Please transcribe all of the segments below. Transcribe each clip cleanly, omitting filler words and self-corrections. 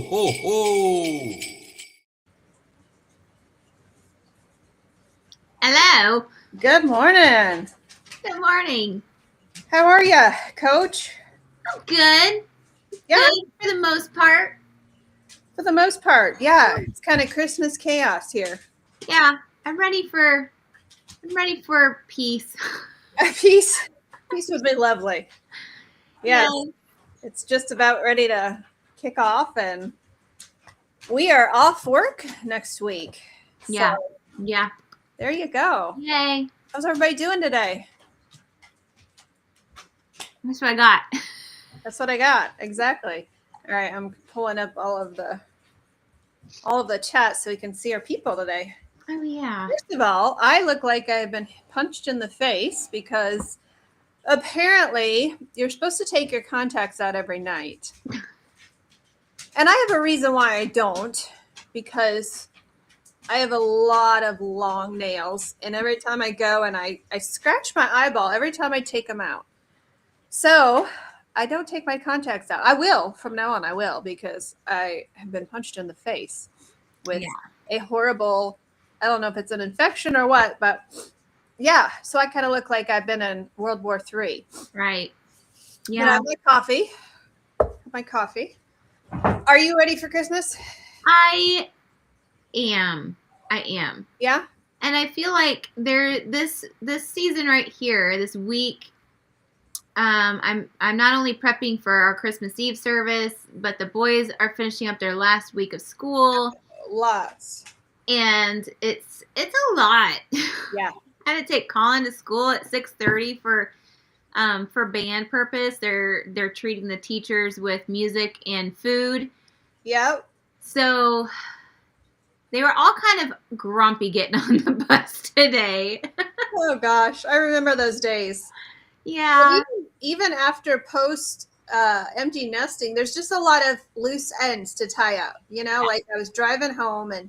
ho, ho! Hello. Good morning. Good morning. How are you, Coach? I'm good. Yeah, Good for the most part. for the most part. Yeah, it's kind of Christmas chaos here. Yeah, I'm ready for peace. Peace would be lovely. Yes, Yay. it's just about ready to kick off, and we are off work next week. Yeah. So Yeah. there you go. Yay. How's everybody doing today? That's what I got. That's what I got. Exactly. All right, I'm pulling up all of the chat so we can see our people today. Oh yeah. First of all, I look like I've been punched in the face because apparently you're supposed to take your contacts out every night. And I have a reason why I don't, because I have a lot of long nails, and every time I go and I scratch my eyeball every time I take them out. So I don't take my contacts out. I will from now on. I will, because I have been punched in the face with a horrible, I don't know if it's an infection or what, but yeah. So I kind of look like I've been in World War III. Right. But I Yeah. have my coffee. Are you ready for Christmas? I am. Yeah. And I feel like this season right here, this week, I'm not only prepping for our Christmas Eve service, but the boys are finishing up their last week of school. Lots. And it's a lot. Yeah. I had to take Colin to school at 6:30 for band purpose. They're treating the teachers with music and food. Yep. So they were all kind of grumpy getting on the bus today. Oh gosh, I remember those days. Yeah. Even after post empty nesting, there's just a lot of loose ends to tie up. You know, like I was driving home and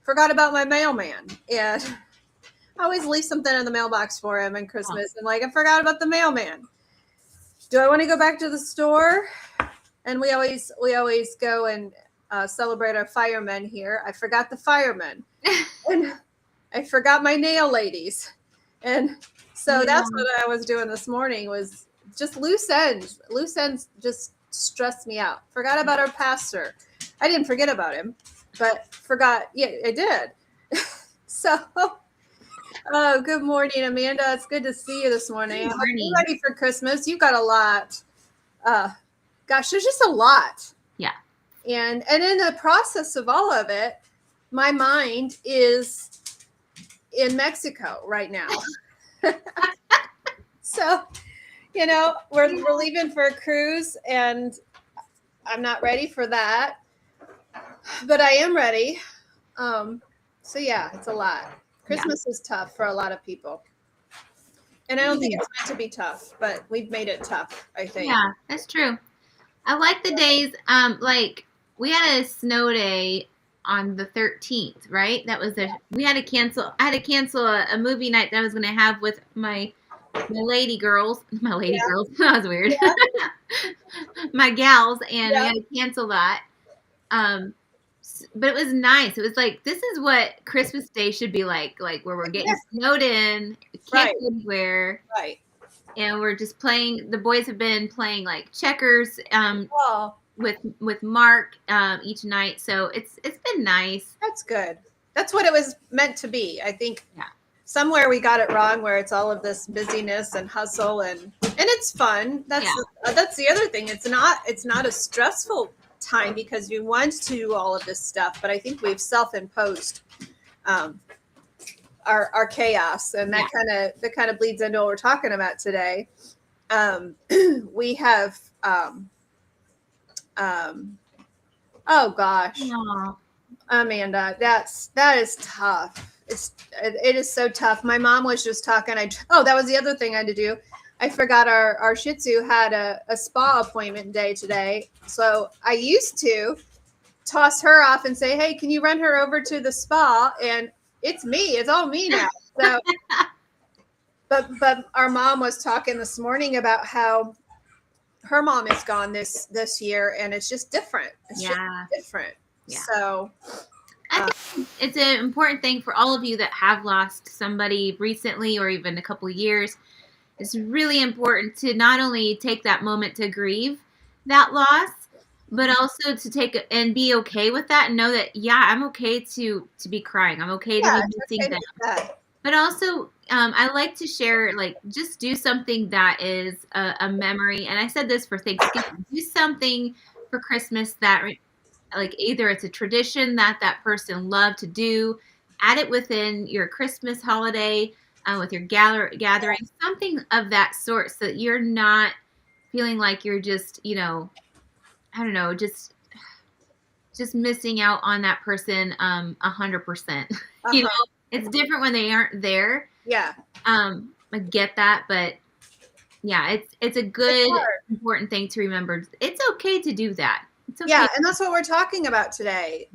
forgot about my mailman, and I always leave something in the mailbox for him on Christmas, and like I forgot about the mailman. Do I want to go back to the store? And we always go and celebrate our firemen here. I forgot the firemen, and I forgot my nail ladies, and so that's what I was doing this morning, was just loose ends. Loose ends just stressed me out. Forgot about our pastor. I didn't forget about him, but forgot. Yeah, I did. So, oh, good morning, Amanda. It's good to see you this morning. Good morning. You ready for Christmas? You've got a lot. Gosh, there's just a lot. Yeah. And in the process of all of it, my mind is in Mexico right now. So, you know, we're leaving for a cruise, and I'm not ready for that, but I am ready. So yeah, it's a lot. Christmas is tough for a lot of people, and I don't think it's meant to be tough, but we've made it tough, I think. Yeah, that's true. I like the days. Like we had a snow day on the 13th, right? That was we had to cancel. I had to cancel a movie night that I was going to have with my lady girls. My lady girls. That was weird. Yeah. My gals, and we had to cancel that. But it was nice. It was like, this is what Christmas Day should be like where we're getting snowed in, can't go anywhere. Right. And we're just playing. The boys have been playing like checkers with Mark each night. So it's been nice. That's good. That's what it was meant to be. I think somewhere we got it wrong, where it's all of this busyness and hustle, and it's fun. That's the other thing. It's not a stressful time because you want to do all of this stuff, but I think we've self-imposed our chaos, and that kind of bleeds into what we're talking about today. We have oh gosh. Aww. Amanda, that is tough. It is so tough. My mom was just talking. That was the other thing I had to do. I forgot our Shih Tzu had a spa appointment day today. So I used to toss her off and say, hey, can you run her over to the spa? And it's me. It's all me now. So, but our mom was talking this morning about how her mom is gone this year, and it's just different. It's just Yeah. different. Yeah. So I think it's an important thing for all of you that have lost somebody recently or even a couple years. It's really important to not only take that moment to grieve that loss, but also to take and be okay with that and know that, yeah, I'm okay to be crying. I'm okay to yeah, be it's missing okay to them. do that. But also, I like to share, like, just do something that is a memory. And I said this for Thanksgiving. Do something for Christmas that, like, either it's a tradition that that person loved to do, add it within your Christmas holiday, with your gathering, something of that sort, so that you're not feeling like you're just, I don't know, just missing out on that person 100%. You know, Uh-huh. it's different when they aren't there. Yeah. I get that, but yeah, it's a It's good hard. important thing to remember. It's okay to do that. It's okay. Yeah, and that's what we're talking about today.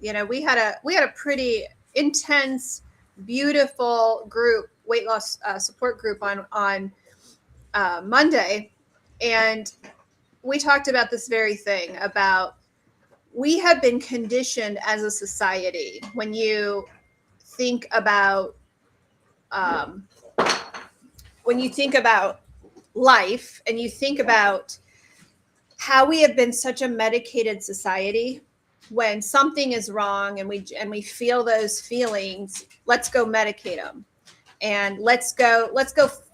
Yeah. We had a pretty intense, beautiful group, weight loss support group on Monday, and we talked about this very thing about we have been conditioned as a society. When you think about um, life, and you think about how we have been such a medicated society, when something is wrong and we feel those feelings, let's go medicate them, and let's go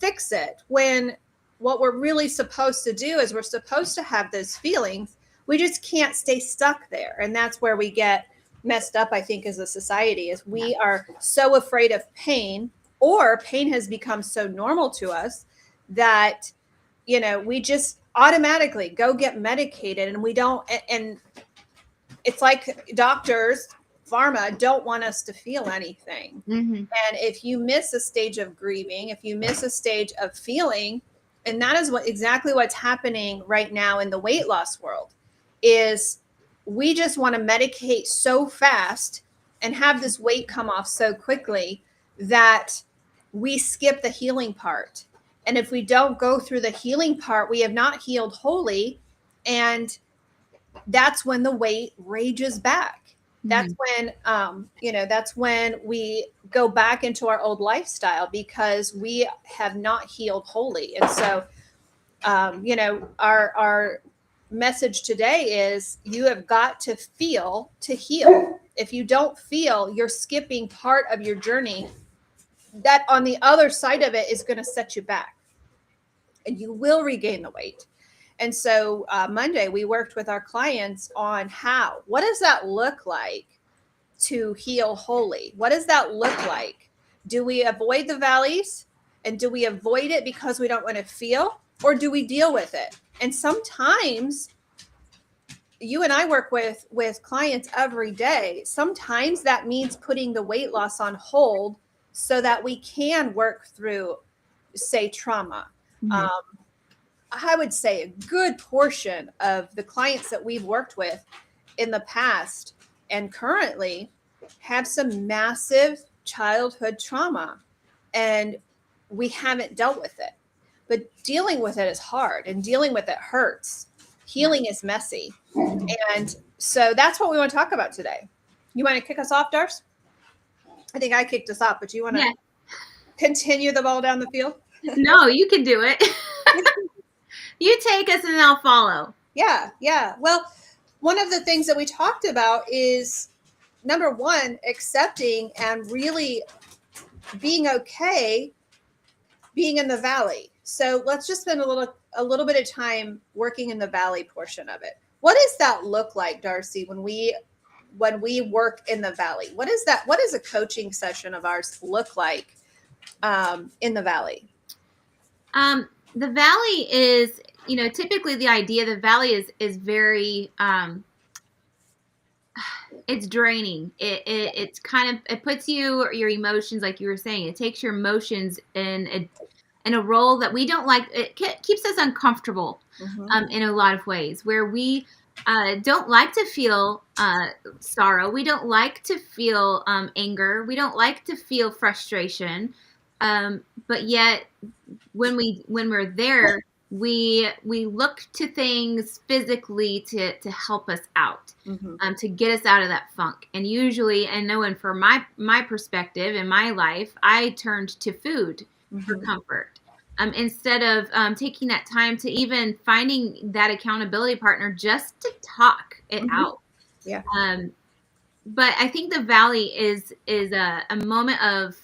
fix it, when what we're really supposed to do is we're supposed to have those feelings. We just can't stay stuck there, and that's where we get messed up, I think, as a society, is we are so afraid of pain, or pain has become so normal to us that we just automatically go get medicated, and we don't, and it's like doctors, pharma don't want us to feel anything. Mm-hmm. And if you miss a stage of grieving, if you miss a stage of feeling, and that is exactly what's happening right now in the weight loss world, is we just want to medicate so fast and have this weight come off so quickly that we skip the healing part. And if we don't go through the healing part, we have not healed wholly. And that's when the weight rages back. That's when, that's when we go back into our old lifestyle, because we have not healed wholly. And so, our message today is you have got to feel to heal. If you don't feel, you're skipping part of your journey that on the other side of it is going to set you back, and you will regain the weight. And so Monday, we worked with our clients on what does that look like to heal wholly? What does that look like? Do we avoid the valleys, and do we avoid it because we don't want to feel, or do we deal with it? And sometimes you and I work with clients every day. Sometimes that means putting the weight loss on hold so that we can work through, say, trauma. Mm-hmm. I would say a good portion of the clients that we've worked with in the past and currently have some massive childhood trauma, and we haven't dealt with it. But dealing with it is hard, and dealing with it hurts. Healing is messy. And so that's what we want to talk about today. You want to kick us off, Darce? I think I kicked us off, but you want to continue the ball down the field? No, you can do it. You take us and I'll follow. Yeah. Well, one of the things that we talked about is, number one, accepting and really being okay being in the valley. So let's just spend a little bit of time working in the valley portion of it. What does that look like, Darcy, when we work in the valley? What does a coaching session of ours look like in the valley? The valley is, typically the idea, the valley is very, it's draining. It's kind of, it puts your emotions, like you were saying, it takes your emotions in a role that we don't like. It keeps us uncomfortable, in a lot of ways, where we don't like to feel sorrow. We don't like to feel anger. We don't like to feel frustration. But yet when we're there, we look to things physically to help us out, Mm-hmm. to get us out of that funk. And usually, and knowing for my perspective in my life, I turned to food for Mm-hmm. comfort. Instead of taking that time to even finding that accountability partner just to talk it Mm-hmm. out. Yeah. But I think the valley is a moment of,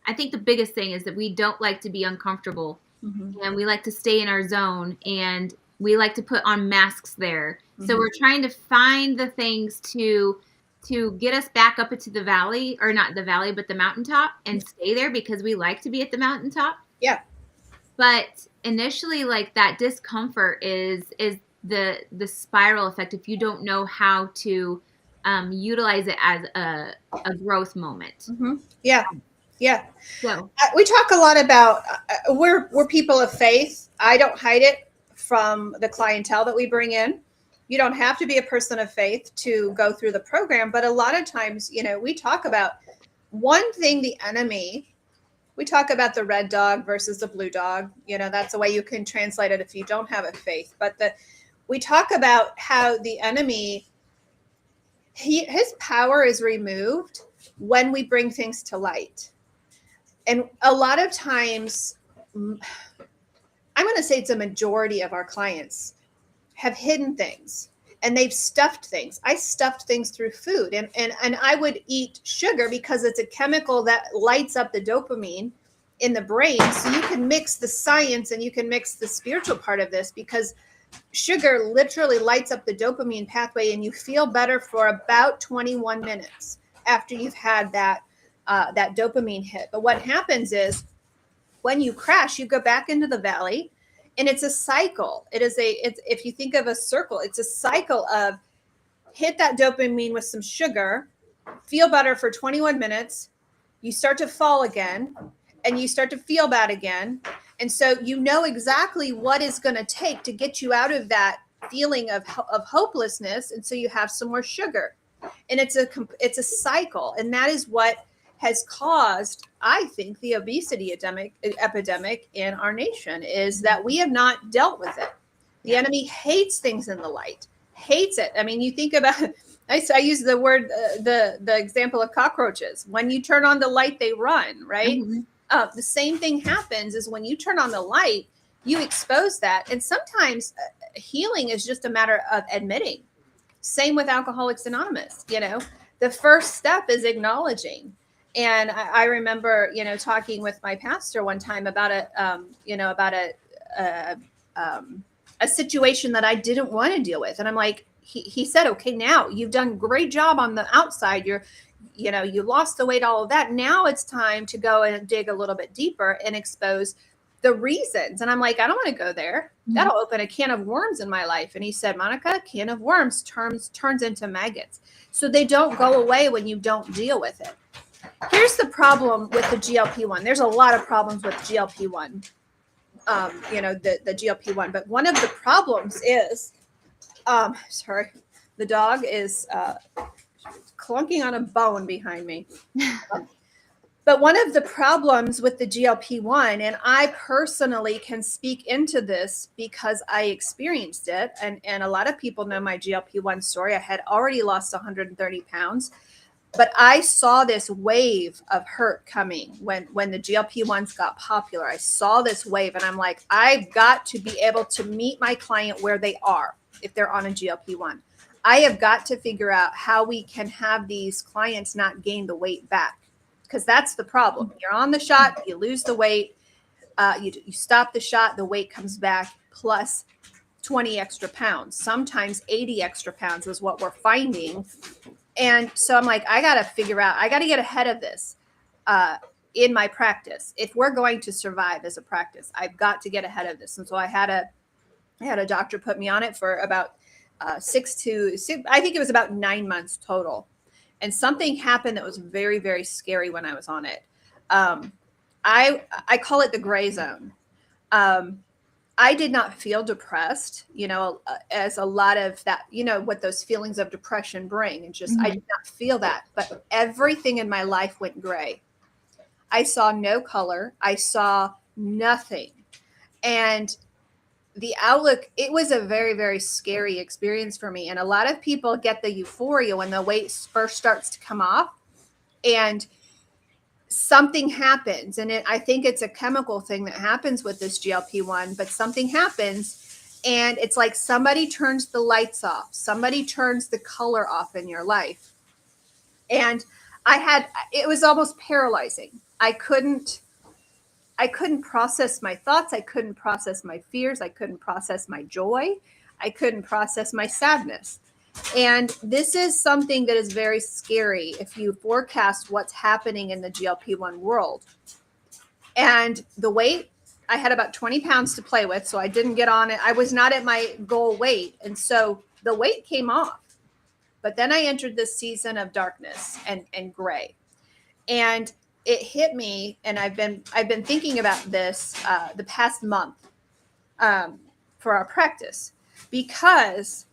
I think the biggest thing is that we don't like to be uncomfortable, Mm-hmm. and we like to stay in our zone, and we like to put on masks there. So Mm-hmm. we're trying to find the things to get us back up into the valley, or not the valley, but the mountaintop, and stay there because we like to be at the mountaintop. Yeah. But initially, like, that discomfort is the spiral effect if you don't know how to utilize it as a growth moment. Mm-hmm. Yeah. Yeah. So We talk a lot about we're people of faith. I don't hide it from the clientele that we bring in. You don't have to be a person of faith to go through the program, but a lot of times, we talk about one thing, the enemy. We talk about the red dog versus the blue dog. That's the way you can translate it if you don't have a faith. But we talk about how the enemy, his power is removed when we bring things to light. And a lot of times, I'm going to say it's a majority of our clients have hidden things, and they've stuffed things. I stuffed things through food, and I would eat sugar because it's a chemical that lights up the dopamine in the brain. So you can mix the science and you can mix the spiritual part of this, because sugar literally lights up the dopamine pathway, and you feel better for about 21 minutes after you've had that dopamine hit. But what happens is, when you crash, you go back into the valley, and it's a cycle. It's if you think of a circle, it's a cycle of hit that dopamine with some sugar, feel better for 21 minutes, you start to fall again, and you start to feel bad again. And so you know exactly what it's going to take to get you out of that feeling of hopelessness. And so you have some more sugar, and it's a cycle. And that is what has caused, I think, the obesity epidemic in our nation, is that we have not dealt with it. The enemy hates things in the light, hates it. I mean, you think about, I use the word, the example of cockroaches. When you turn on the light, they run, right? mm-hmm. The same thing happens is when you turn on the light, you expose that. And sometimes healing is just a matter of admitting. Same with Alcoholics Anonymous. The first step is acknowledging. And I remember, talking with my pastor one time about a situation that I didn't want to deal with. And I'm like, he said, okay, now you've done a great job on the outside. You lost the weight, all of that. Now it's time to go and dig a little bit deeper and expose the reasons. And I'm like, I don't want to go there. That'll open a can of worms in my life. And he said, Monica, a can of worms turns into maggots. So they don't go away when you don't deal with it. Here's the problem with the GLP-1. There's a lot of problems with GLP-1, the GLP-1. But one of the problems is, sorry, the dog is clunking on a bone behind me. But one of the problems with the GLP-1, and I personally can speak into this because I experienced it, and a lot of people know my GLP-1 story. I had already lost 130 pounds. But I saw this wave of hurt coming when the GLP-1s got popular. I saw this wave, and I'm like, I've got to be able to meet my client where they are if they're on a GLP-1. I have got to figure out how we can have these clients not gain the weight back, because that's the problem. You're on the shot, you lose the weight, you stop the shot, the weight comes back plus 20 extra pounds. Sometimes 80 extra pounds is what we're finding. And so I'm like, I got to get ahead of this in my practice. If we're going to survive as a practice, I've got to get ahead of this. And so I had a doctor put me on it for about I think it was about 9 months total. And something happened that was very, very scary when I was on it. I call it the gray zone. I did not feel depressed, as a lot of that, what those feelings of depression bring. And just, I did not feel that, but everything in my life went gray. I saw no color. I saw nothing. And the outlook, it was a very, very scary experience for me. And a lot of people get the euphoria when the weight first starts to come off and something happens. And I think it's a chemical thing that happens with this GLP-1, but something happens and it's like somebody turns the lights off, somebody turns the color off in your life. And it was almost paralyzing. I couldn't process my thoughts. I couldn't process my fears. I couldn't process my joy. I couldn't process my sadness. And this is something that is very scary if you forecast what's happening in the GLP-1 world. And the weight, I had about 20 pounds to play with, so I didn't get on it. I was not at my goal weight. And so the weight came off. But then I entered this season of darkness and gray. And it hit me, and I've been thinking about this the past month for our practice, because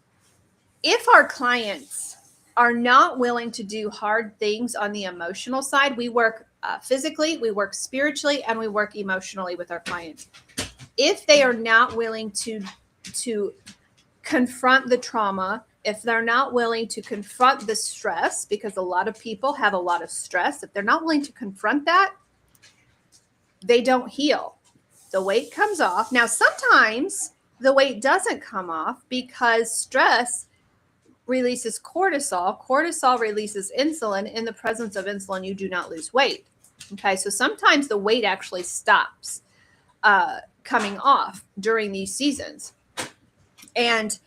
if our clients are not willing to do hard things on the emotional side, we work physically, we work spiritually, and we work emotionally with our clients. If they are not willing to confront the trauma, if they're not willing to confront the stress, because a lot of people have a lot of stress, if they're not willing to confront that, they don't heal. The weight comes off. Now, sometimes the weight doesn't come off because stress releases cortisol. Cortisol releases insulin. In the presence of insulin, you do not lose weight. Okay, so sometimes the weight actually stops coming off during these seasons. And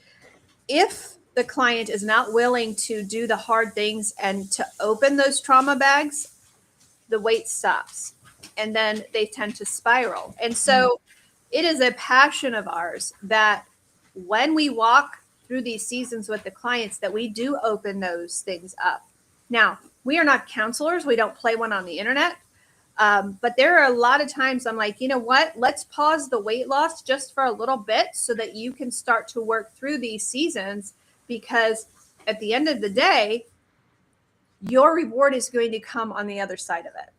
if the client is not willing to do the hard things and to open those trauma bags, the weight stops. And then they tend to spiral. And so it is a passion of ours that when we walk through these seasons with the clients, that we do open those things up. Now, we are not counselors. We don't play one on the internet. But there are a lot of times I'm like, you know what? Let's pause the weight loss just for a little bit so that you can start to work through these seasons, because at the end of the day, your reward is going to come on the other side of it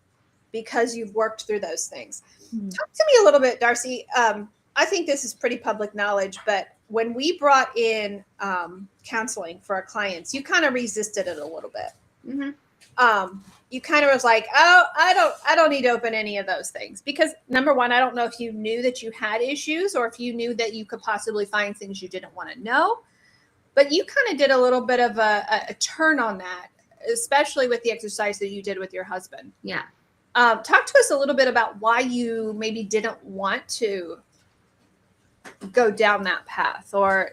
because you've worked through those things. Mm-hmm. Talk to me a little bit, Darcy. I think this is pretty public knowledge, but when we brought in counseling for our clients, you kind of resisted it a little bit. Mm-hmm. You kind of was like, oh, I don't need to open any of those things, because number one, I don't know if you knew that you had issues or if you knew that you could possibly find things you didn't want to know, but you kind of did a little bit of a turn on that, especially with the exercise that you did with your husband. Yeah. Talk to us a little bit about why you maybe didn't want to go down that path, or,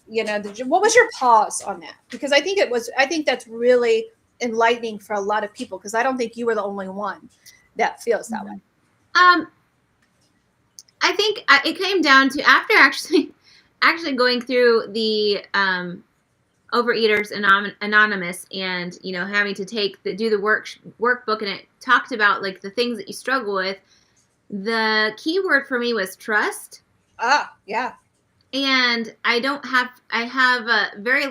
you know, what was your pause on that? Because I think that's really enlightening for a lot of people, because I don't think you were the only one that feels that way. I think it came down to after actually going through the Overeaters Anonymous, and, you know, having to do the workbook, and it talked about like the things that you struggle with. The key word for me was trust. Yeah. And I have a very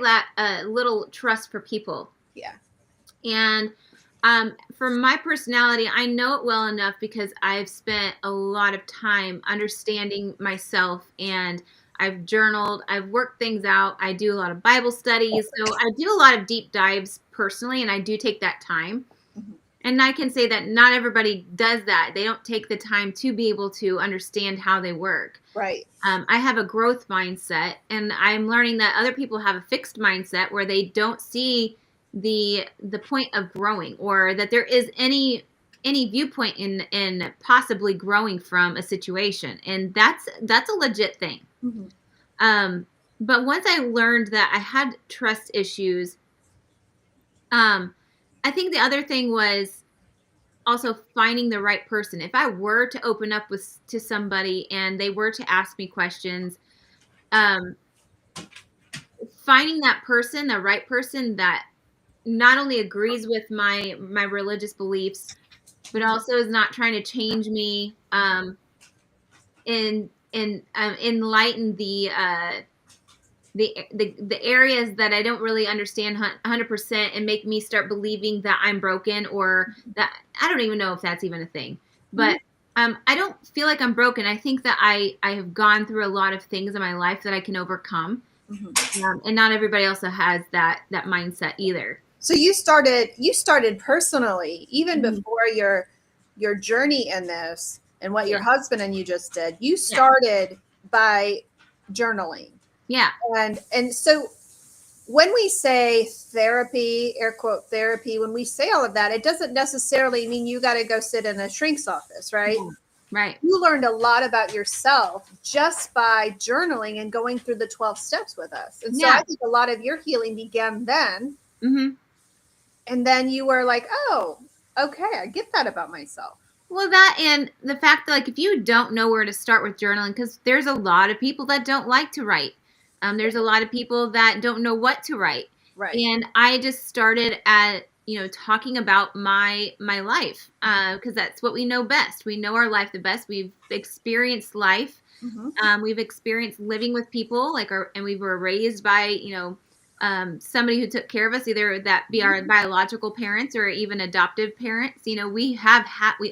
little trust for people. Yeah. And for my personality, I know it well enough because I've spent a lot of time understanding myself, and I've journaled, I've worked things out. I do a lot of Bible studies. So I do a lot of deep dives personally, and I do take that time. Mm-hmm. And I can say that not everybody does that. They don't take the time to be able to understand how they work. Right. I have a growth mindset, and I'm learning that other people have a fixed mindset where they don't see the point of growing, or that there is any viewpoint in possibly growing from a situation. And that's a legit thing. Mm-hmm. But once I learned that I had trust issues, I think the other thing was also finding the right person. If I were to open up to somebody and they were to ask me questions, finding that person, the right person that not only agrees with my religious beliefs, but also is not trying to change me, enlighten the areas that I don't really understand 100%, and make me start believing that I'm broken, or that I don't even know if that's even a thing. But I don't feel like I'm broken. I think that I have gone through a lot of things in my life that I can overcome. And not everybody also has that mindset either. So you started personally, even before your journey in this and what your husband and you just did. You started by journaling. Yeah. And so when we say therapy, air quote therapy, when we say all of that, it doesn't necessarily mean you got to go sit in a shrink's office, right? Yeah. Right. You learned a lot about yourself just by journaling and going through the 12 steps with us. And so I think a lot of your healing began then. Mm-hmm. And then you were like, oh, okay, I get that about myself. Well, that and the fact that, like, if you don't know where to start with journaling, because there's a lot of people that don't like to write. There's a lot of people that don't know what to write. Right. And I just started at, talking about my life, because that's what we know best. We know our life the best. We've experienced life. Mm-hmm. We've experienced living with people, and we were raised by, somebody who took care of us, either that be our biological parents or even adoptive parents. We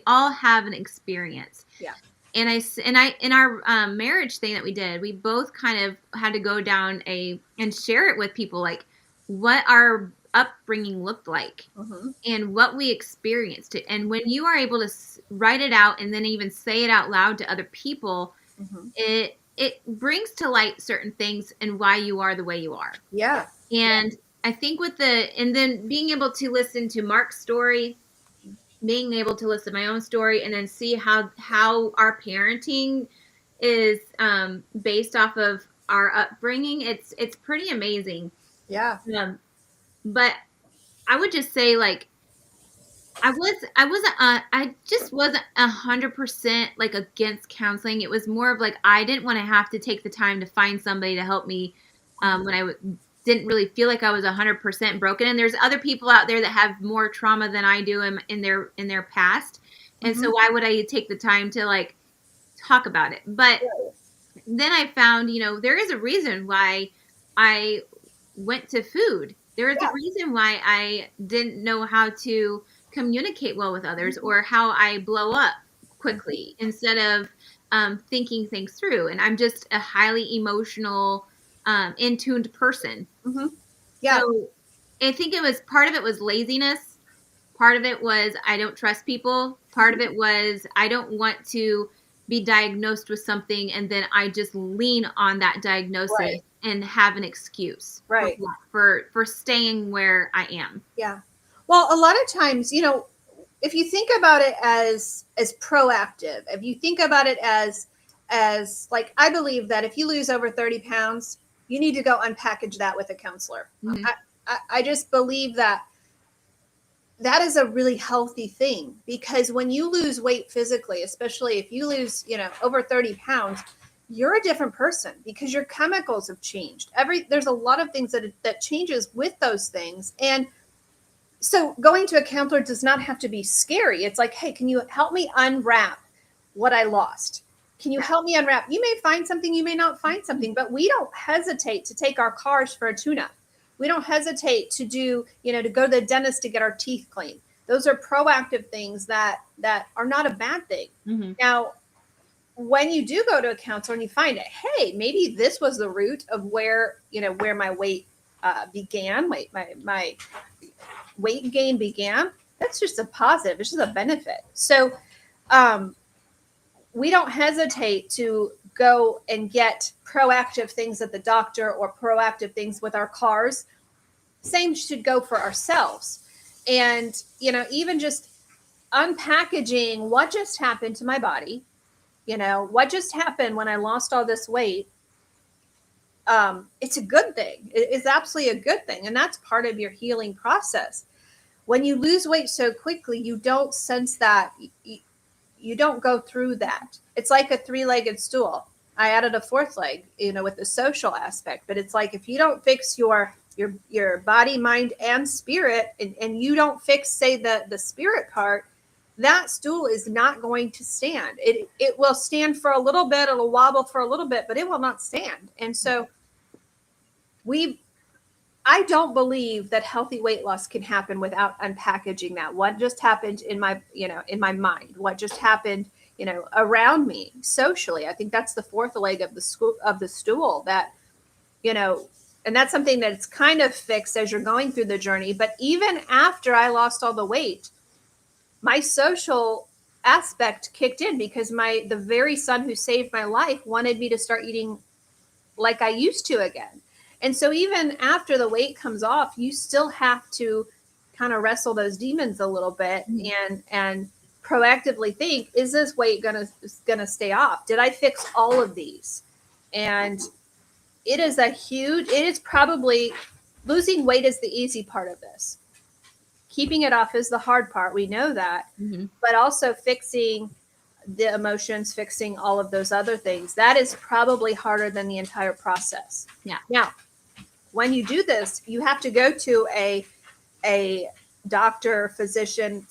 all have an experience. Yeah. And in our marriage thing that we did, we both kind of had to go down and share it with people, like what our upbringing looked like and what we experienced. And when you are able to write it out and then even say it out loud to other people, it brings to light certain things and why you are the way you are. Yeah. And I think and then being able to listen to Mark's story, being able to listen to my own story, and then see how our parenting is based off of our upbringing, it's pretty amazing. Yeah. But I would just say, like, I just wasn't 100% like against counseling. It was more of like, I didn't want to have to take the time to find somebody to help me when I didn't really feel like I was 100% broken. And there's other people out there that have more trauma than I do in their past. And so why would I take the time to, like, talk about it? But then I found, there is a reason why I went to food. There is a reason why I didn't know how to communicate well with others, or how I blow up quickly instead of thinking things through. And I'm just a highly emotional, in-tuned person. Yeah. So I think part of it was laziness. Part of it was I don't trust people. Part of it was I don't want to be diagnosed with something and then I just lean on that diagnosis and have an excuse for staying where I am. Yeah. Well, a lot of times, if you think about it as proactive, if you think about it as like, I believe that if you lose over 30 pounds, you need to go unpackage that with a counselor. I just believe that is a really healthy thing, because when you lose weight physically, especially if you lose, over 30 pounds, you're a different person because your chemicals have changed. There's a lot of things that changes with those things. And so going to a counselor does not have to be scary. It's like, hey, can you help me unwrap what I lost? Can you help me unwrap? You may find something, you may not find something, but we don't hesitate to take our cars for a tune-up. We don't hesitate to do, to go to the dentist to get our teeth cleaned. Those are proactive things that are not a bad thing. Now, when you do go to a counselor and you find it, hey, maybe this was the root of where my weight began, my weight gain began. That's just a positive. It's just a benefit. So we don't hesitate to go and get proactive things at the doctor or proactive things with our cars. Same should go for ourselves. And, even just unpackaging what just happened to my body, what just happened when I lost all this weight. It's a good thing. It's absolutely a good thing. And that's part of your healing process. When you lose weight so quickly, you don't sense that. You don't go through that. It's like a 3-legged stool. I added a 4th leg, with the social aspect. But it's like, if you don't fix your body, mind, and spirit, and you don't fix, say, the spirit part, that stool is not going to stand. It will stand for a little bit. It'll wobble for a little bit, but it will not stand. And so I don't believe that healthy weight loss can happen without unpackaging that. What just happened in my mind? What just happened, around me socially. I think that's the fourth leg of the stool that, and that's something that's kind of fixed as you're going through the journey. But even after I lost all the weight, my social aspect kicked in because the very son who saved my life wanted me to start eating like I used to again. And so even after the weight comes off, you still have to kind of wrestle those demons a little bit and proactively think, is this weight gonna stay off? Did I fix all of these? And it is probably, losing weight is the easy part of this. Keeping it off is the hard part. We know that. Mm-hmm. But also fixing the emotions, fixing all of those other things, that is probably harder than the entire process. Yeah. Now, when you do this, you have to go to a doctor, physician,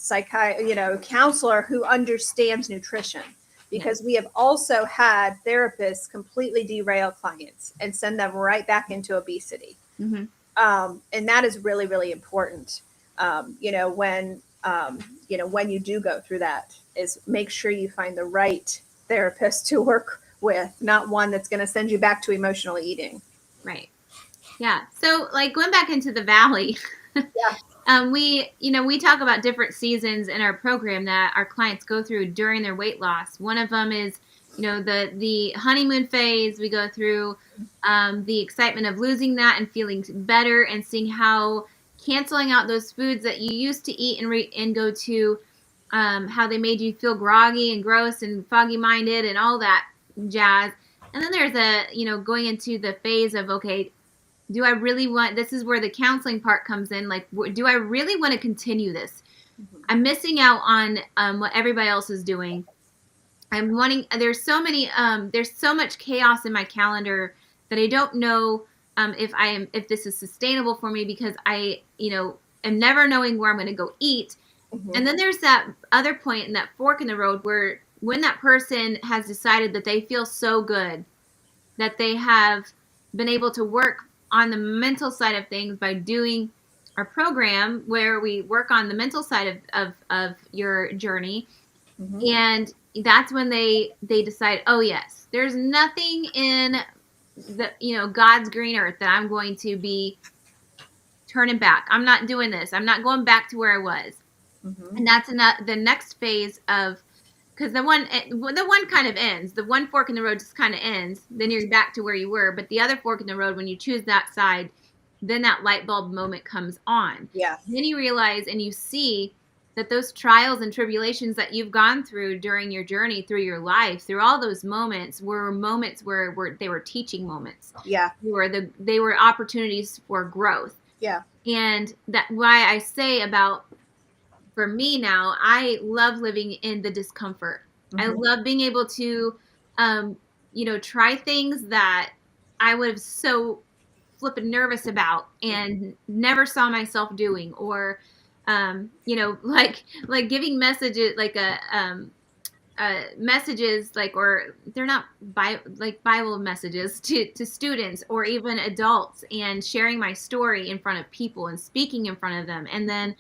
counselor who understands nutrition, because we have also had therapists completely derail clients and send them right back into obesity. Mm-hmm. And that is really, really important. When you do go through that, is make sure you find the right therapist to work with, not one that's going to send you back to emotional eating. Right. Yeah. So like going back into the valley, we talk about different seasons in our program that our clients go through during their weight loss. One of them is, the honeymoon phase. We go through the excitement of losing that and feeling better and seeing how canceling out those foods that you used to eat and go to how they made you feel groggy and gross and foggy minded and all that jazz. And then there's going into the phase of, okay, do I really want, this is where the counseling part comes in. Like, do I really want to continue this? Mm-hmm. I'm missing out on what everybody else is doing. There's so much chaos in my calendar that I don't know if this is sustainable for me, because I, am never knowing where I'm going to go eat. Mm-hmm. And then there's that other point in that fork in the road where when that person has decided that they feel so good that they have been able to work on the mental side of things by doing our program where we work on the mental side of your journey. Mm-hmm. And that's when they decide, oh yes, there's nothing in the, God's green earth that I'm going to be turning back. I'm not doing this. I'm not going back to where I was. Mm-hmm. And that's the next phase of, because the one kind of ends. The one fork in the road just kind of ends. Then you're back to where you were. But the other fork in the road, when you choose that side, then that light bulb moment comes on. Yeah. Then you realize and you see that those trials and tribulations that you've gone through during your journey, through your life, through all those moments were moments where they were teaching moments. Yeah. They were opportunities for growth. Yeah. And that's why I say about, for me now, I love living in the discomfort. Mm-hmm. I love being able to, try things that I would have so flippin' nervous about and never saw myself doing, or, like giving messages, messages, or they're not Bible messages to students or even adults, and sharing my story in front of people and speaking in front of them. And then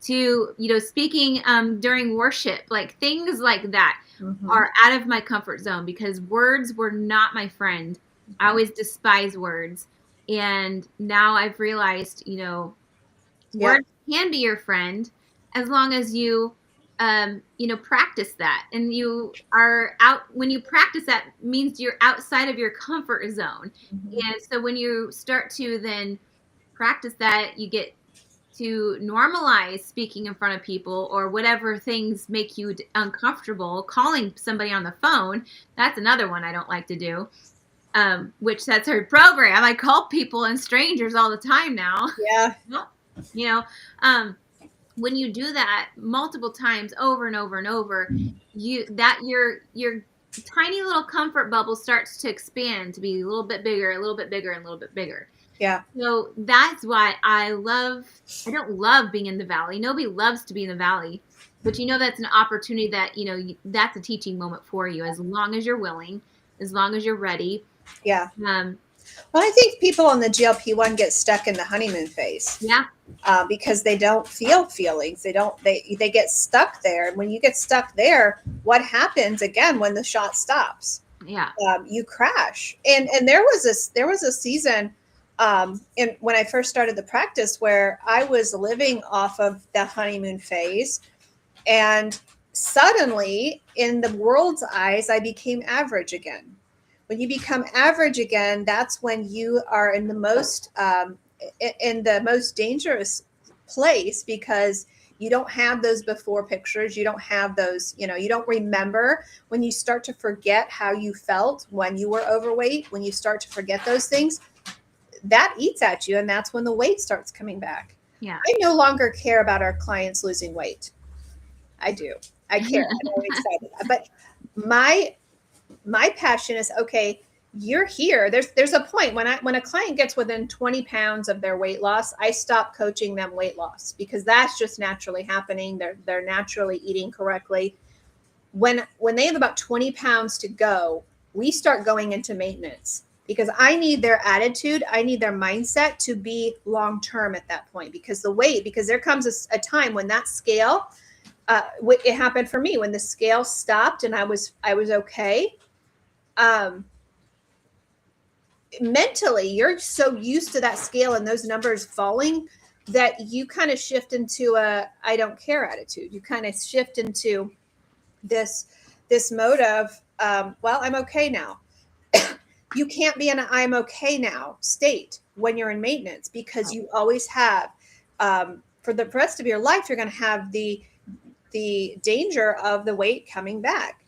to, speaking during worship, things like that. Mm-hmm. are out of my comfort zone, because words were not my friend. I always despised words. And now I've realized, words can be your friend as long as you, practice that. And you are out, when you practice that, means you're outside of your comfort zone. Mm-hmm. And so when you start to then practice that, you get to normalize speaking in front of people, or whatever things make you uncomfortable. Calling somebody on the phone, that's another one I don't like to do. Which that's our program. I call people and strangers all the time now. Yeah. When you do that multiple times over and over and over, your tiny little comfort bubble starts to expand to be a little bit bigger, a little bit bigger, and a little bit bigger. Yeah. So that's why I don't love being in the valley. Nobody loves to be in the valley, but that's an opportunity that, that's a teaching moment for you, as long as you're willing, as long as you're ready. Yeah. Well, I think people on the GLP-1 get stuck in the honeymoon phase. Yeah. Because they don't feel feelings. They get stuck there. And when you get stuck there, what happens again when the shot stops? Yeah. You crash. And there was a season when I first started the practice where I was living off of the honeymoon phase, and suddenly in the world's eyes I became average again. When you become average again, that's when you are in the most dangerous place, because you don't have those before pictures. You don't have those, you don't remember. When you start to forget how you felt when you were overweight, when you start to forget those things, that eats at you. And that's when the weight starts coming back. Yeah. I no longer care about our clients losing weight. I do. I care. I'm excited. But my passion is, okay, you're here. There's a point when a client gets within 20 pounds of their weight loss, I stop coaching them weight loss, because that's just naturally happening. They're naturally eating correctly. When they have about 20 pounds to go, we start going into maintenance, because I need their attitude. I need their mindset to be long-term at that point, because there comes a time when that scale, it happened for me when the scale stopped and I was okay. Mentally, you're so used to that scale and those numbers falling that you kind of shift into a I don't care attitude. You kind of shift into this mode of, well, I'm okay now. You can't be in an I'm okay now state when you're in maintenance, because you always have, for the rest of your life, you're going to have the danger of the weight coming back.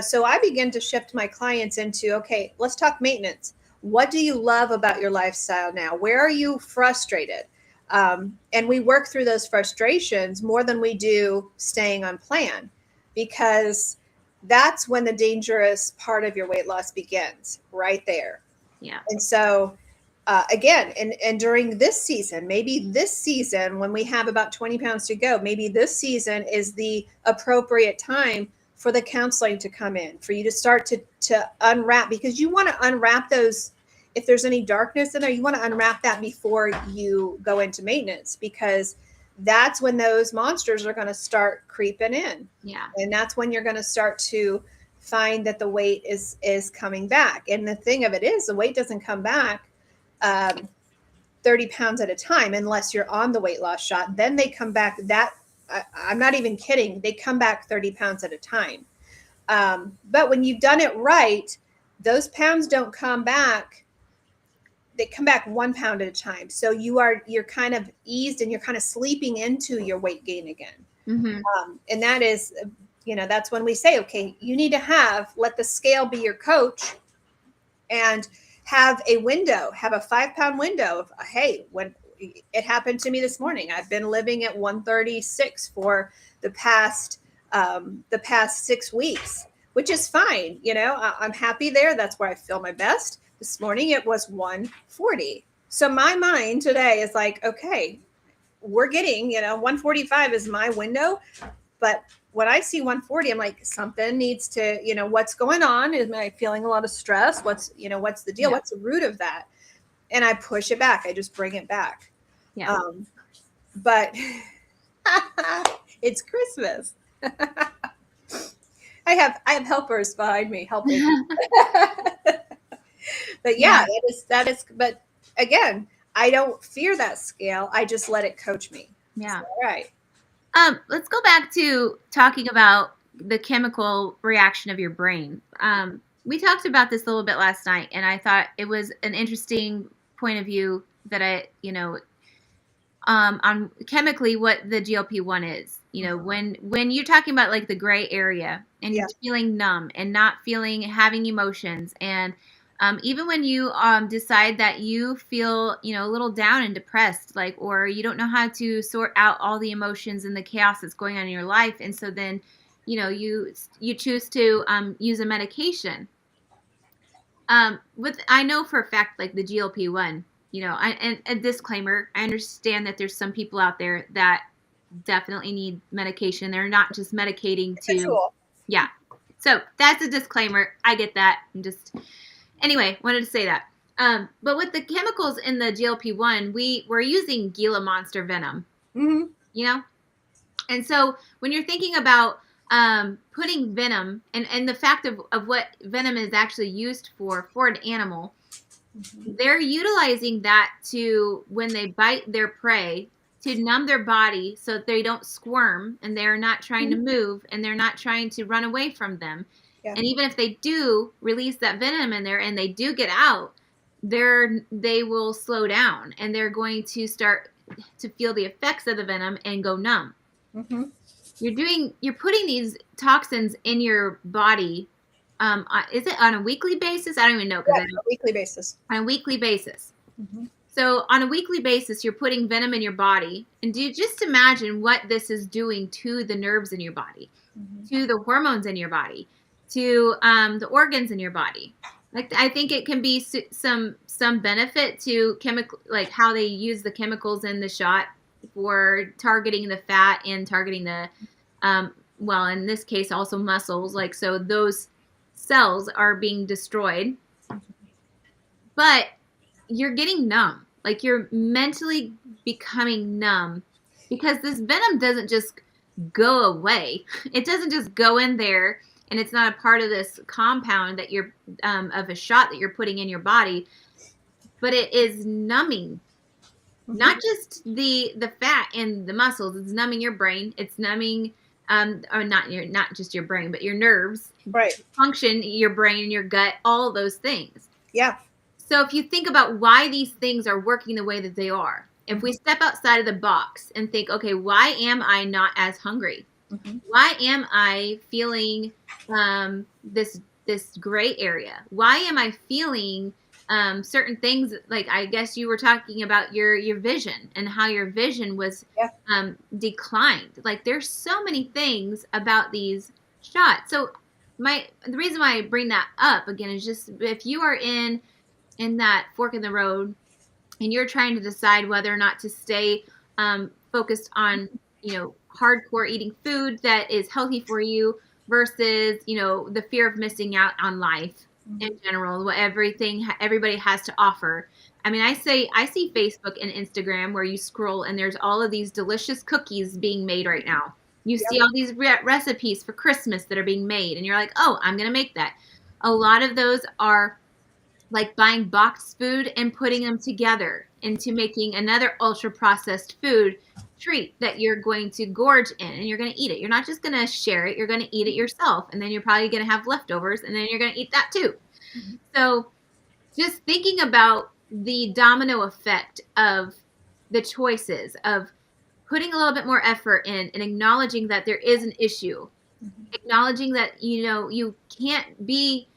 So I begin to shift my clients into, okay, let's talk maintenance. What do you love about your lifestyle now? Where are you frustrated? And we work through those frustrations more than we do staying on plan, because that's when the dangerous part of your weight loss begins, right there. Yeah. And so again, and during this season, maybe this season, when we have about 20 pounds to go, maybe this season is the appropriate time for the counseling to come in, for you to start to unwrap, because you want to unwrap those. If there's any darkness in there, you want to unwrap that before you go into maintenance, because that's when those monsters are going to start creeping in. Yeah. And that's when you're going to start to find that the weight is coming back. And the thing of it is, the weight doesn't come back 30 pounds at a time unless you're on the weight loss shot. Then they come back I'm not even kidding. They come back 30 pounds at a time. But when you've done it right, those pounds don't come back. They come back 1 pound at a time. So you're kind of eased and you're kind of sleeping into your weight gain again. Mm-hmm. And that is, that's when we say, okay, you need to let the scale be your coach, and have a 5-pound window of, hey, when it happened to me this morning, I've been living at 136 for the past 6 weeks, which is fine. I'm happy there. That's where I feel my best. This morning it was 140. So my mind today is like, okay, we're getting, 145 is my window. But when I see 140, I'm like, something needs to, what's going on? Am I feeling a lot of stress? What's the deal? Yeah. What's the root of that? And I push it back. I just bring it back. Yeah. But it's Christmas. I have helpers behind me helping. But yeah, that is, but again, I don't fear that scale. I just let it coach me. Yeah. So, all right. Let's go back to talking about the chemical reaction of your brain. We talked about this a little bit last night, and I thought it was an interesting point of view that on chemically what the GLP-1 is. When you're talking about like the gray area and you're feeling numb and not having emotions, and even when you decide that you feel, a little down and depressed, or you don't know how to sort out all the emotions and the chaos that's going on in your life. And so then, you choose to use a medication. I know for a fact, like the GLP-1, and a disclaimer, I understand that there's some people out there that definitely need medication. They're not just medicating yeah. So that's a disclaimer. I get that. Anyway, wanted to say that. But with the chemicals in the GLP-1, we're using Gila monster venom, Mm-hmm. you know? And so when you're thinking about putting venom and the fact of what venom is actually used for an animal, they're utilizing that to, when they bite their prey, to numb their body so that they don't squirm and they're not trying to move and they're not trying to run away from them. Yeah. And even if they do release that venom in there and they do get out, they will slow down and they're going to start to feel the effects of the venom and go numb. Mm-hmm. You're putting these toxins in your body. Is it on a weekly basis? I don't even know. Yeah, on a weekly basis. On a weekly basis. Mm-hmm. So on a weekly basis, you're putting venom in your body. And do you just imagine what this is doing to the nerves in your body, to the hormones in your body, to the organs in your body? Like, I think it can be some benefit to chemical, like how they use the chemicals in the shot for targeting the fat and targeting the, well, in this case, also muscles. Like, so those cells are being destroyed, but you're getting numb. Like, you're mentally becoming numb because this venom doesn't just go away. It doesn't just go in there and it's not a part of this compound that you're, of a shot that you're putting in your body, but it is numbing. Not just the fat and the muscles. It's numbing your brain. It's numbing, or not just your brain, but your nerves. Right. Function, your brain, your gut, all of those things. Yeah. So if you think about why these things are working the way that they are, if we step outside of the box and think, okay, why am I not as hungry? Mm-hmm. Why am I feeling this gray area? Why am I feeling certain things? Like, I guess you were talking about your vision and how your vision was declined. Like, there's so many things about these shots. So the reason why I bring that up again is just if you are in that fork in the road and you're trying to decide whether or not to stay focused on, hardcore eating food that is healthy for you versus, the fear of missing out on life in general, what everybody has to offer. I mean, I see Facebook and Instagram where you scroll and there's all of these delicious cookies being made right now. You see all these recipes for Christmas that are being made and you're like, oh, I'm going to make that. A lot of those are like buying boxed food and putting them together into making another ultra processed food treat that you're going to gorge in and you're going to eat it. You're not just going to share it. You're going to eat it yourself. And then you're probably going to have leftovers and then you're going to eat that too. Mm-hmm. So just thinking about the domino effect of the choices of putting a little bit more effort in and acknowledging that there is an issue, acknowledging that, you can't be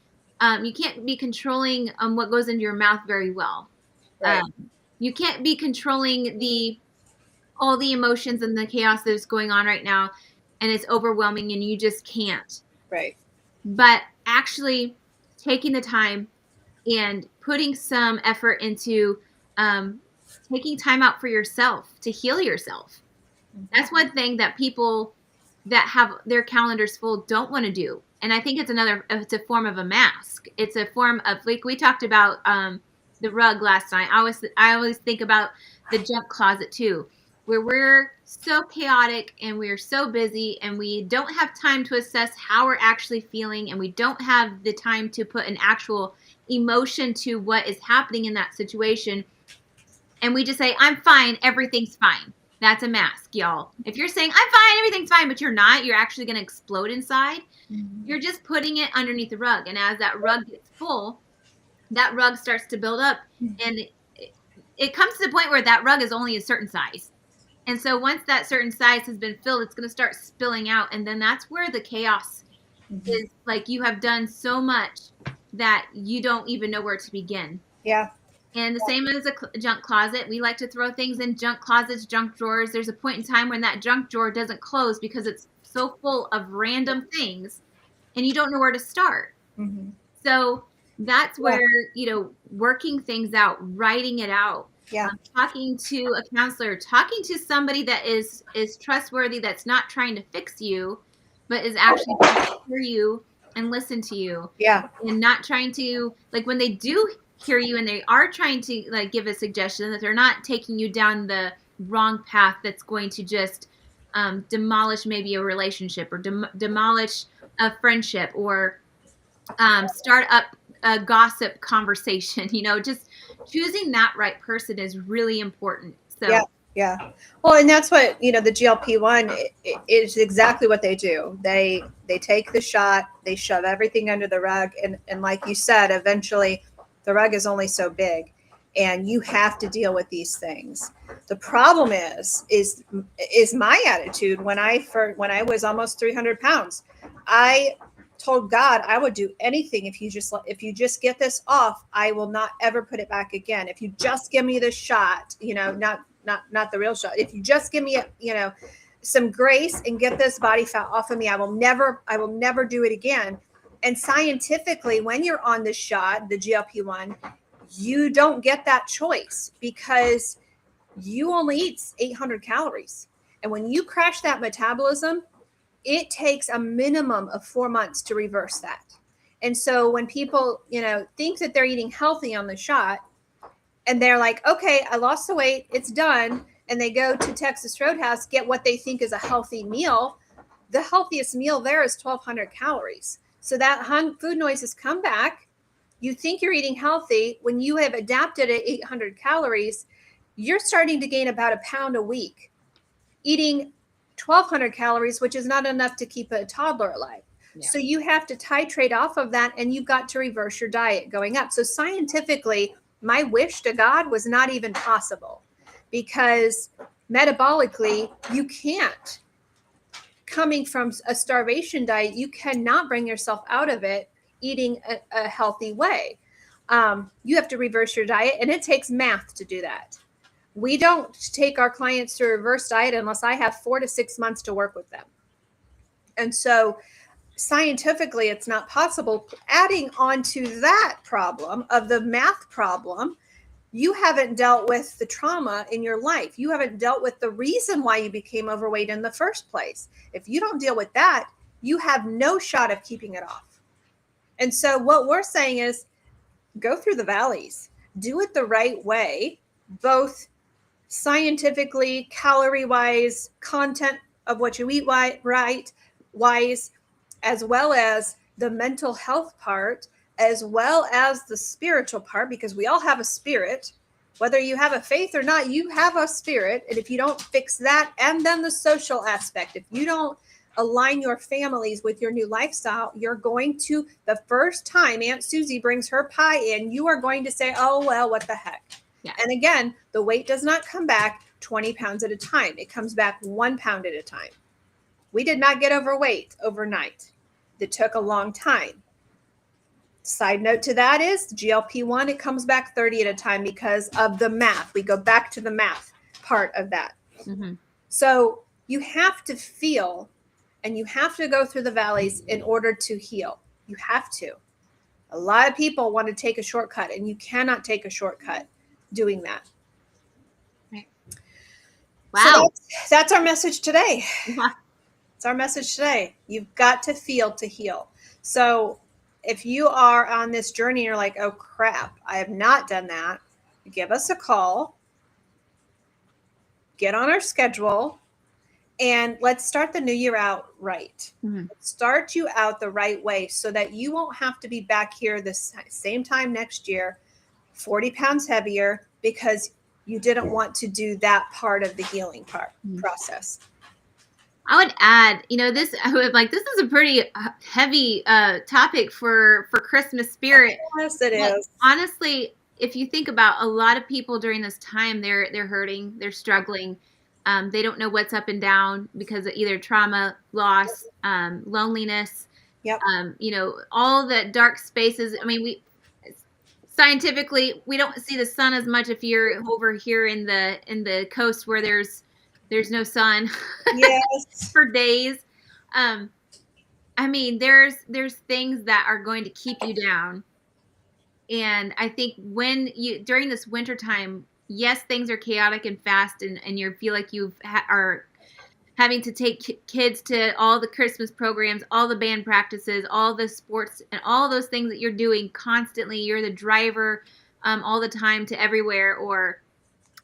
controlling what goes into your mouth very well. Right. You can't be controlling all the emotions and the chaos that is going on right now, and it's overwhelming, and you just can't. Right. But actually taking the time and putting some effort into taking time out for yourself to heal yourself. That's one thing that people that have their calendars full don't want to do. And I think it's a form of a mask. It's a form of, like we talked about the rug last night. I always think about the junk closet too, where we're so chaotic and we're so busy and we don't have time to assess how we're actually feeling and we don't have the time to put an actual emotion to what is happening in that situation. And we just say, I'm fine, everything's fine. That's a mask, y'all. If you're saying, I'm fine, everything's fine, but you're not, you're actually going to explode inside. Mm-hmm. You're just putting it underneath the rug. And as that rug gets full, that rug starts to build up. And it comes to the point where that rug is only a certain size. And so once that certain size has been filled, it's going to start spilling out. And then that's where the chaos is. Like, you have done so much that you don't even know where to begin. Yeah. And the same as a junk closet, we like to throw things in junk closets, junk drawers. There's a point in time when that junk drawer doesn't close because it's so full of random things and you don't know where to start. Mm-hmm. So that's where, working things out, writing it out, talking to a counselor, talking to somebody that is trustworthy, that's not trying to fix you, but is actually trying to hear you and listen to you. Yeah. And not trying to, like, when they do hear you, and they are trying to like give a suggestion, that they're not taking you down the wrong path that's going to just demolish maybe a relationship, or demolish a friendship, or start up a gossip conversation. Just choosing that right person is really important. So Yeah. Yeah. Well, and that's what, the GLP-1 is exactly what they do. They take the shot, they shove everything under the rug. And like you said, eventually the rug is only so big and you have to deal with these things. The problem is my attitude. When I was almost 300 pounds, I told God I would do anything if you just get this off. I will not ever put it back again. If you just give me the shot, not the real shot. If you just give me some grace and get this body fat off of me, I will never do it again. And scientifically, when you're on the shot, the GLP-1, you don't get that choice, because you only eat 800 calories. And when you crash that metabolism, it takes a minimum of 4 months to reverse that. And so when people, think that they're eating healthy on the shot, and they're like, okay, I lost the weight, it's done, and they go to Texas Roadhouse, get what they think is a healthy meal, the healthiest meal there is 1,200 calories. So that food noises come back. You think you're eating healthy. When you have adapted at 800 calories, you're starting to gain about a pound a week, eating 1,200 calories, which is not enough to keep a toddler alive. Yeah. So you have to titrate off of that, and you've got to reverse your diet going up. So scientifically, my wish to God was not even possible, because metabolically, you can't. Coming from a starvation diet, you cannot bring yourself out of it eating a healthy way. You have to reverse your diet, and it takes math to do that. We don't take our clients to a reverse diet unless I have 4 to 6 months to work with them. And so scientifically, it's not possible. Adding on to that problem of the math problem, you haven't dealt with the trauma in your life. You haven't dealt with the reason why you became overweight in the first place. If you don't deal with that, you have no shot of keeping it off. And so what we're saying is, go through the valleys, do it the right way, both scientifically, calorie wise, content of what you eat right wise, as well as the mental health part, as well as the spiritual part, because we all have a spirit. Whether you have a faith or not, you have a spirit. And if you don't fix that, and then the social aspect, if you don't align your families with your new lifestyle, you're going to, the first time Aunt Susie brings her pie in, you are going to say, oh, well, what the heck? Yeah. And again, the weight does not come back 20 pounds at a time. It comes back 1 pound at a time. We did not get overweight overnight. It took a long time. Side note to that is GLP-1, it comes back 30 at a time because of the math. We go back to the math part of that. Mm-hmm. So you have to feel, and you have to go through the valleys in order to heal. You have to. A lot of people want to take a shortcut, and you cannot take a shortcut doing that. Right. Wow. So that's our message today. Yeah. It's our message today. You've got to feel to heal. So if you are on this journey, you're like, oh crap, I have not done that. Give us a call. Get on our schedule. And let's start the new year out right. Mm-hmm. Let's start you out the right way so that you won't have to be back here the same time next year, 40 pounds heavier, because you didn't want to do that part of the healing process. I would add, this is a pretty heavy topic for Christmas spirit. Yes, it is. Honestly, if you think about, a lot of people during this time, they're hurting, they're struggling. They don't know what's up and down because of either trauma, loss, loneliness. Yep. All the dark spaces. I mean, scientifically, we don't see the sun as much if you're over here in the coast where there's no sun. Yes. For days. I mean, there's things that are going to keep you down. And I think during this winter time, yes, things are chaotic and fast, and you feel like you are having to take kids to all the Christmas programs, all the band practices, all the sports, and all those things that you're doing constantly. You're the driver all the time to everywhere, or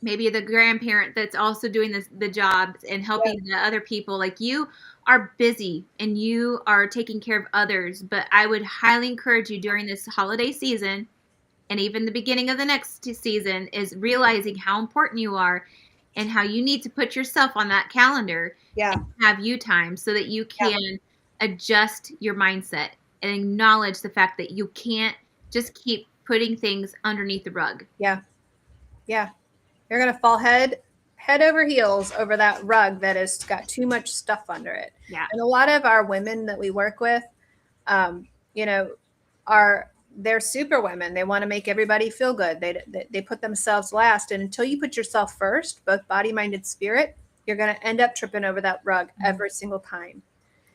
maybe the grandparent that's also doing the job and helping the other people. Like, you are busy and you are taking care of others, but I would highly encourage you during this holiday season and even the beginning of the next season is realizing how important you are and how you need to put yourself on that calendar and have you time so that you can adjust your mindset and acknowledge the fact that you can't just keep putting things underneath the rug. Yeah. You're going to fall head over heels over that rug that has got too much stuff under it. Yeah. And a lot of our women that we work with, they're super women. They want to make everybody feel good. They put themselves last. And until you put yourself first, both body, mind, and spirit, you're going to end up tripping over that rug every single time.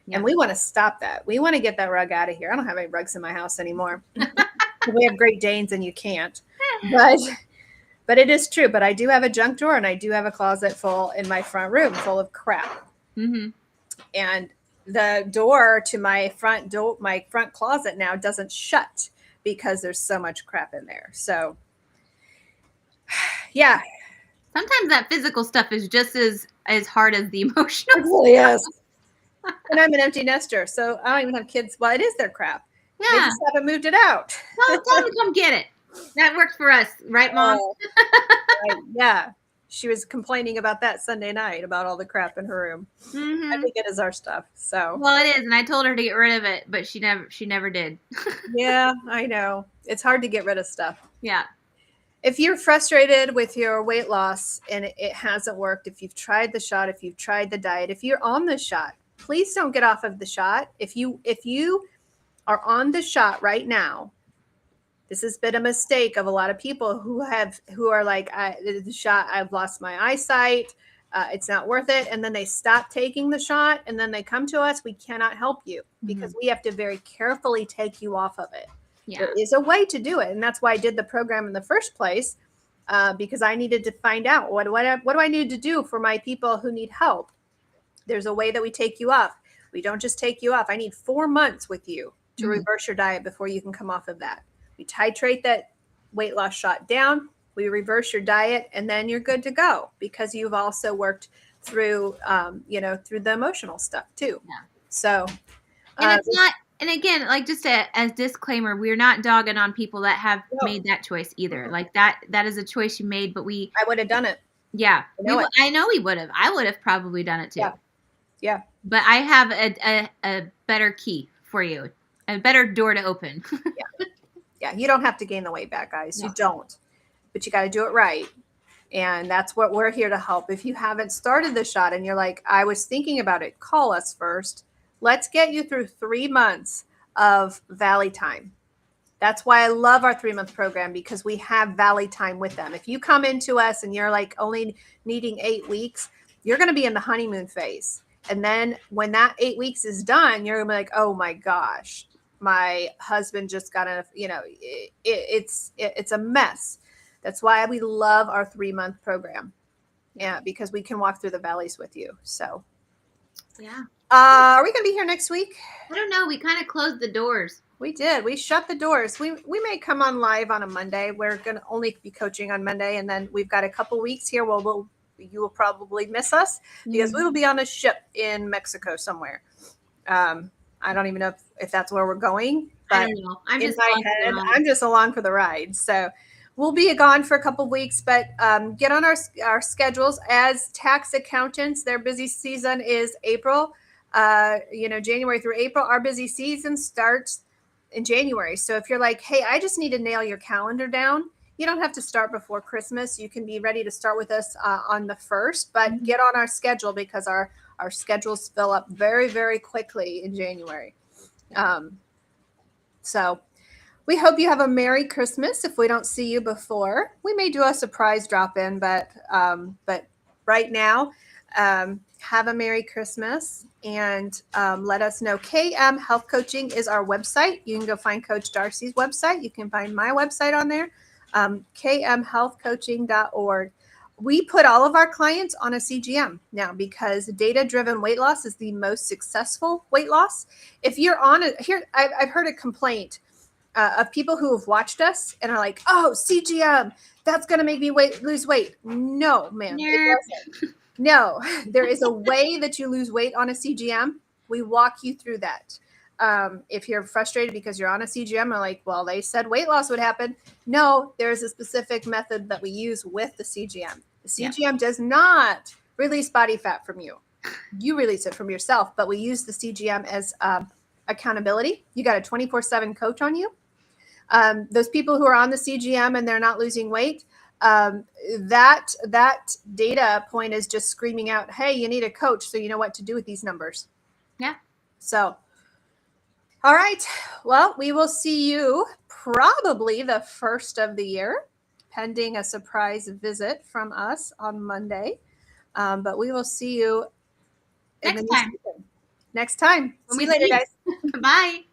Yeah. And we want to stop that. We want to get that rug out of here. I don't have any rugs in my house anymore. We have Great Danes and you can't. But it is true. But I do have a junk drawer and I do have a closet full in my front room full of crap. Mm-hmm. And the door to my front closet now doesn't shut because there's so much crap in there. So, yeah. Sometimes that physical stuff is just as hard as the emotional. It really is. And I'm an empty nester, so I don't even have kids. Well, it is their crap. Yeah. They just haven't moved it out. Well, tell them to come get it. That worked for us, right, Mom? Right. Yeah. She was complaining about that Sunday night about all the crap in her room. Mm-hmm. I think it is our stuff. So. Well, it is, and I told her to get rid of it, but she never did. Yeah, I know. It's hard to get rid of stuff. Yeah. If you're frustrated with your weight loss and it hasn't worked, if you've tried the shot, if you've tried the diet, if you're on the shot, please don't get off of the shot. If you are on the shot right now, this has been a mistake of a lot of people who are like, the shot, I've lost my eyesight. It's not worth it. And then they stop taking the shot and then they come to us. We cannot help you because we have to very carefully take you off of it. Yeah. There is a way to do it. And that's why I did the program in the first place, because I needed to find out what do I need to do for my people who need help. There's a way that we take you off. We don't just take you off. I need 4 months with you to reverse your diet before you can come off of that. We titrate that weight loss shot down. We reverse your diet, and then you're good to go because you've also worked through, through the emotional stuff too. Yeah. So, and it's not. And again, like just as disclaimer, we're not dogging on people that have made that choice either. Like that is a choice you made, but I would have done it. Yeah, I know we would have. I would have probably done it too. Yeah. But I have a better key for you, a better door to open. Yeah, you don't have to gain the weight back, guys. No. You don't. But you got to do it right. And that's what we're here to help. If you haven't started the shot and you're like, I was thinking about it, call us first. Let's get you through 3 months of Valley time. That's why I love our 3-month program, because we have Valley time with them. If you come into us and you're like only needing 8 weeks, you're going to be in the honeymoon phase. And then when that 8 weeks is done, you're going to be like, oh my gosh, my husband just got it's a mess. That's why we love our 3-month program. Yeah, because we can walk through the valleys with you. So, yeah. Are we going to be here next week? I don't know. We kind of closed the doors. We did. We shut the doors. We may come on live on a Monday. We're going to only be coaching on Monday. And then we've got a couple weeks here where you will probably miss us because we will be on a ship in Mexico somewhere. I don't even know if that's where we're going. But I don't know. I'm just along for the ride. So we'll be gone for a couple of weeks, but get on our schedules. As tax accountants, their busy season is April. January through April. Our busy season starts in January. So if you're like, hey, I just need to nail your calendar down, you don't have to start before Christmas. You can be ready to start with us on the 1st, but get on our schedule because our schedules fill up very, very quickly in January. So we hope you have a Merry Christmas. If we don't see you before, we may do a surprise drop-in, but right now, have a Merry Christmas and let us know. KM Health Coaching is our website. You can go find Coach Darcy's website. You can find my website on there, kmhealthcoaching.org. We put all of our clients on a CGM now because data-driven weight loss is the most successful weight loss. If you're on it, here, I've heard a complaint of people who have watched us and are like, oh, CGM, that's going to make me lose weight. No, ma'am. It doesn't. No, there is a way that you lose weight on a CGM. We walk you through that. If you're frustrated because you're on a CGM and like, well, they said weight loss would happen. No, there is a specific method that we use with the CGM. The CGM does not release body fat from you. You release it from yourself, but we use the CGM as accountability. You got a 24/7 coach on you. Those people who are on the CGM and they're not losing weight, that data point is just screaming out, hey, you need a coach so you know what to do with these numbers. Yeah. So, all right. Well, we will see you probably the first of the year, pending a surprise visit from us on Monday. But we will see you next time. Next time. See you later, guys. Bye.